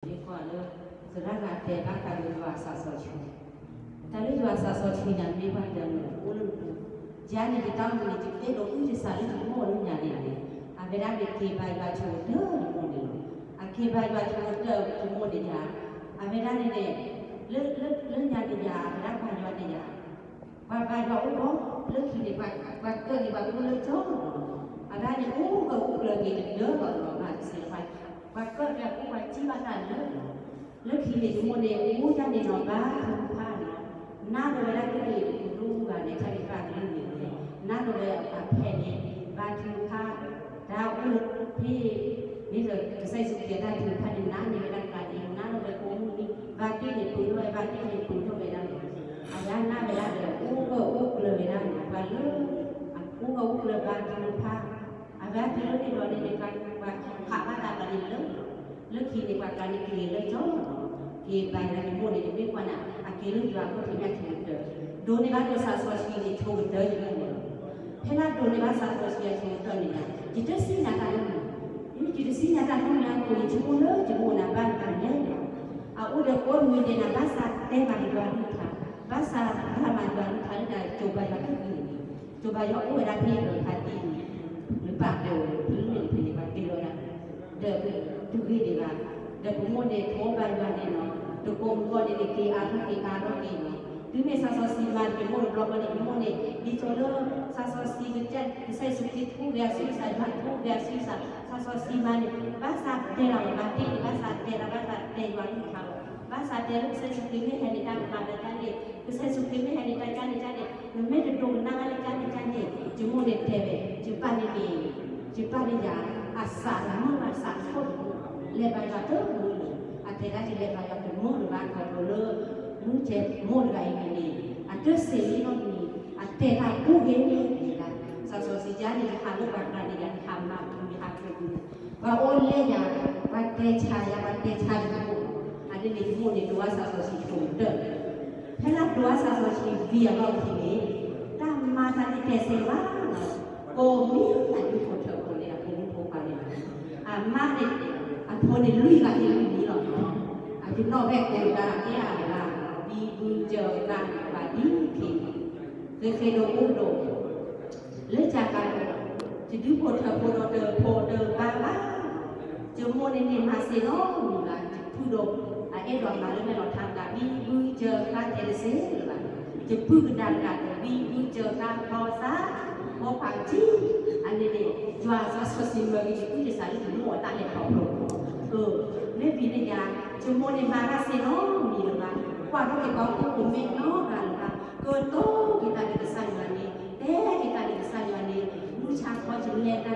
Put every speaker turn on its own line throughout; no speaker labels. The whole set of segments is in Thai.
Serangan tebak kali dua sasochi. Tali dua sasochi dan bebas dan ulun. Jadi kita mulai jadi dokter di salin semua orang nyari ni. Abera beti bayi baju tu semua ni. Aki bayi baju tu semua dia. Abera ni le nyari dia. Abera bayi dia. Bayi baju le kini bayi kerja bayi le jauh. Ada ni lagi dia baru nak selesai. Bayi kerja bayi ciba tak le. แล้วทีนี้ทุกคนเนี่ยผู้จัดเนี่ยนอนบ้านทุกท่านเนี่ยน่าจะเวลาที่ดีคุณรู้กันในชาติบ้านเรื่องนี้เนี่ยน่าจะเวลาแค่นี้บ้านทุกท่านดาวพี่นี่เลยใส่สุขีได้ถึงพันน้ำในเวลาการเองน่าจะเวลาโอ้ยบ้านที่เนี่ยปุ๋ยด้วยบ้านที่เนี่ยปุ๋ยเท่าไหร่ได้อาจารย์น่าเวลาเดี๋ยวอู้เลยได้บ้านเลิกอู้เลยบ้านทุกท่านอาจารย์ที่เราเนี่ยเราในการว่าขาบ้านตาบ้านเลิกkhi đi qua cái kia lấy chó thì bài là mình mua để chúng biết quan à kia lúc đó có thể nghe thấy được đối với bác tôi sao so khi thì thôi tới như vậy thế là đối với bác sao so khi thôi tới như vậy chỉ tới xin nhà ta nhưng chỉ tới xin nhà ta không là của chỉ mua lớn chỉ mua là ban cả nhớ u được có người để làm bác sao đem vào đoàn đi thà bác sao làm vào đoàn đi thà là chụp bài là cái gì chụp bài họ cũng đã thi rồi thà điหรือปากเดียวหรือหนึ่งthìปากเดียวนะเดิมทุกที่ดีละเดี๋ยวผมโมเดลโทรไปวันนี้เนาะเดี๋ยวผมก็ได้เกี่ยวกับที่การร้องเองถึงแม้ซาซอซีวันเป็นโมเดลเราเป็นโมเดลดิจิทัลซาซอซีก็จะใช้สุขีทุกอย่างสื่อสารผ่านทุกอย่างสื่อสารซาซอซีวันภาษาเทราวันที่ภาษาเทราภาษาเทวันที่เขาภาษาเทราใช้สุขีไม่ให้ในการมาในการเนี่ยใช้สุขีไม่ให้ในการในการเนี่ยมันไม่ได้ตรงนั่งในการเนี่ยจะโมเดลเทเวจะปานิมีจะปานิยาอาสาละมั่งอาสาคนlebar jatuh dulu, akhirnya di lebar jatuh mulu kan kalau muncul mulu kayak gini, ada selino ini, ada aku gini, kan, sesuatu jadi halu berada di dalam kamar di hati itu, bahwa olehnya pada cahaya itu, ada di mulu dua sesuatu itu, kalau dua sesuatu dia bawa sini, tak masa di kesewa, komi tadi foto boleh aku lupa kali, amatคนในลุยกันที่ลุยนี้หรอกอาจจะนอกแวกโกงกันที่อะไรล่ะดีบุญเจอกันแบบนี้ทีเคยโดนอุ้มโดนเลิกจากกันจะดูโพเธอโพเดินบ้างละจะโมในเนมาเซโน่ล่ะผู้โดนเอ็ดออกมาแล้วไม่เราทำกันดีบุญเจอกันเอเซ่หรือเปล่าจะพูดกันกันดีบุญเจอกันพอซะพอผักจีอันนี้เนี่ยจวนซาสซิมเบอร์ที่ผู้จะสายถึงหัวตาเหล็กเขาโผล่ไม่ปีนยาชั่วโมงในมาราเซโนมีหรือเปล่ากว่าเราเก็บของผู้เมฆนอกกันหรือเปล่าเกินโตkita di kesan ini kita di kesan ini lu cakap jelek kan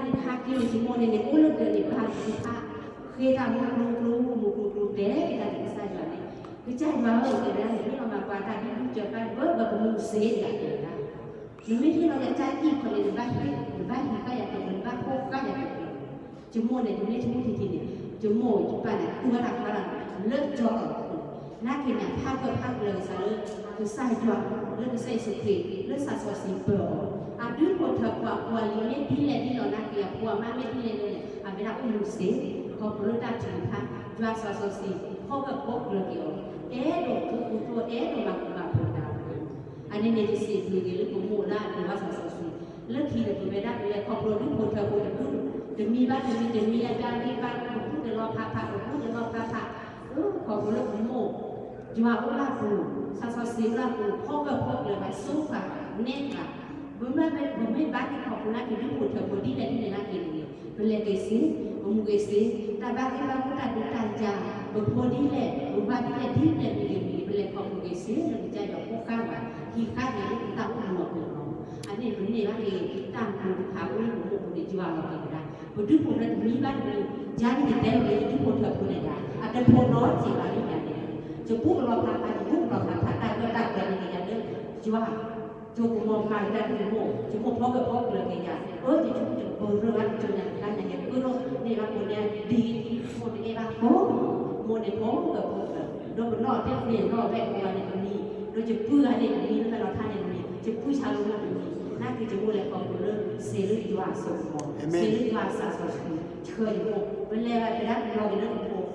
ni hati semua ni ulut dari bahasa kita kita muklu kita di kesan ini kerja baru kita ni orang pada di ucapan bermusim yaนี่ที่เราจะใจที่คนในบ้านก็อยากจะเป็นบ้านพวกก็อยากจะจมูกเนี่ยจมูกทีเนี่ยจมูกจุดไปเนี่ยคือว่าเราเลิกจอดนักกินเนี่ยภาคเลยซะเลยคือใส่จอดเลิกใส่สุขีเลิกใส่ซอสซิมเปิลดูคนเธอกว่าลิ้นที่เล่นที่เรานักเกี่ยวกว่าไม่ที่เล่นเลยเวลาอุ้มเสียเขาเลิกดับจุดพักจอดซอสซิมเขาแบบพวกเกี่ยวโดดทุกตัวโดดมาพูดอันนี้ในที่สิ่งนี้หรือผมมูลได้หรือว่าสังสรรค์เลือกทีเดียวไม่ได้เลยขอบคุณทุกคนเธอคนจะมีบ้านจะมีอาจารย์ที่บ้านผมพูดจะรอพาผมพูดจะรอพาขอบคุณเรื่องผมมูจังหวะว่าลาปูสังสรรค์ลาปูพ่อกับพ่อเลยไปสู้ค่ะเน้นค่ะผมไม่บ้านที่ขอบคุณนะที่ทุกคนเธอคนที่ได้ที่ได้นักกินเนี่ยเป็นเล็กเกษีผมเกษีแต่บ้านที่บ้านก็ได้ดูการจ่ายผมพอดีแหละผมบ้านที่ได้ที่ได้มีเป็นเล็กของเกษีเราใจแบบพวกข้าวที่ข้าวเนี่ยที่ตั้งหัวของเราอันนี้เป็นเนี่ยว่าตั้งหัวขาวนี่ผมบอกในจีวรเราเองได้ผมทุกคนนั้นมีบ้านมีจานที่เต็มเลยทุกคนเถิดคนไหนได้อาจจะพอน้อยจีวรนี่อย่างนี้จะพูดเราพาไปจะพูดเราพาได้ก็ได้แต่ในอย่างนี้จีวรจะผมมองไปได้ที่โม่จะพูดพ่อกับพ่อเลยอย่างนี้จะชุบจะเปิดเรื่องจนอย่างนั้นอย่างนี้ก็ในบางคนเนี่ยดีโมเดลบางพ่อโมเดลพ่อกับพ่อโดยนอกเทคนิคนอกแวกวันในตรงนี้โดยจะเพื่อให้ในนี้แล้วเราท่านในนี้จะผู้ชายรู้ว่าตรงนี้นั่นคือจะพูดอะไรของเรื่องเซรุยว่าสมองเซรุยว่าสาสชีเคยบอกเป็นแล้วไปรับเราเป็นเรื่องของ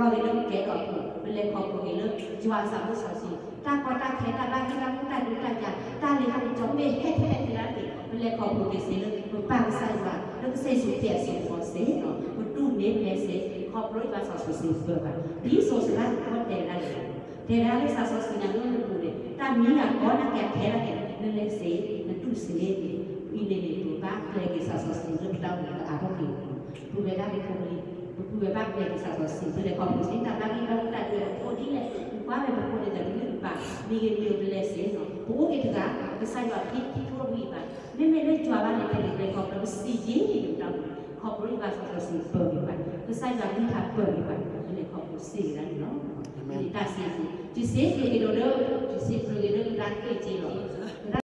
เราเรื่องแก่ดอกเป็นเรื่องของตัวเรื่องจวนสามภาษาสีตาคอตาแขนตาบ้านตาผู้ตาดูตาจ่าตาเลยทำจอมเบะแค่ทีละทีเป็นเรื่องของตัวเสียเรื่องมันป้าใส่ว่าแล้วก็ใส่สุดเปียสุดหัวเสียเนาะมันตู้เน็ตเน็ตเสียขอบร้อยภาษาสีเปิดแบบดีโซสละคนเดรัลเดรัลภาษาสีนั่นนู่นนู่นเลยตามีอ่ะก้อนนักแก่แค่ละแก่นั่นเลยเสียนั่นตู้เสียอีเดนตัวบ้าเลยภาษาสีเรื่องเราเนี่ยอาภีผู้เวลาเป็นคนนี้ผู้เวลาเป็นภาษาสีเพื่อในความรู้สึกต่างๆที่เราแต่เดือนคนที่เลยว่าเป็นคนในแต่ละเรื่องป่ะมีเงินเดือนเป็นเลเสียเนาะผู้เอกก็เป็นสายว่าที่ทั่ววีป่ะไม่ได้จัวบ้านในแต่ละเรื่องของเราสีเย็นอยู่ตรงขอบริบาลภาษาสีเปิดอยู่ป่ะคือสายว่าที่ทำเปิดอยู่ป่ะในความรู้สึกนั้นเนาะมีตาสีจีเสียคือเรื่องจีเสียคือเรื่องรักเกจิเนาะ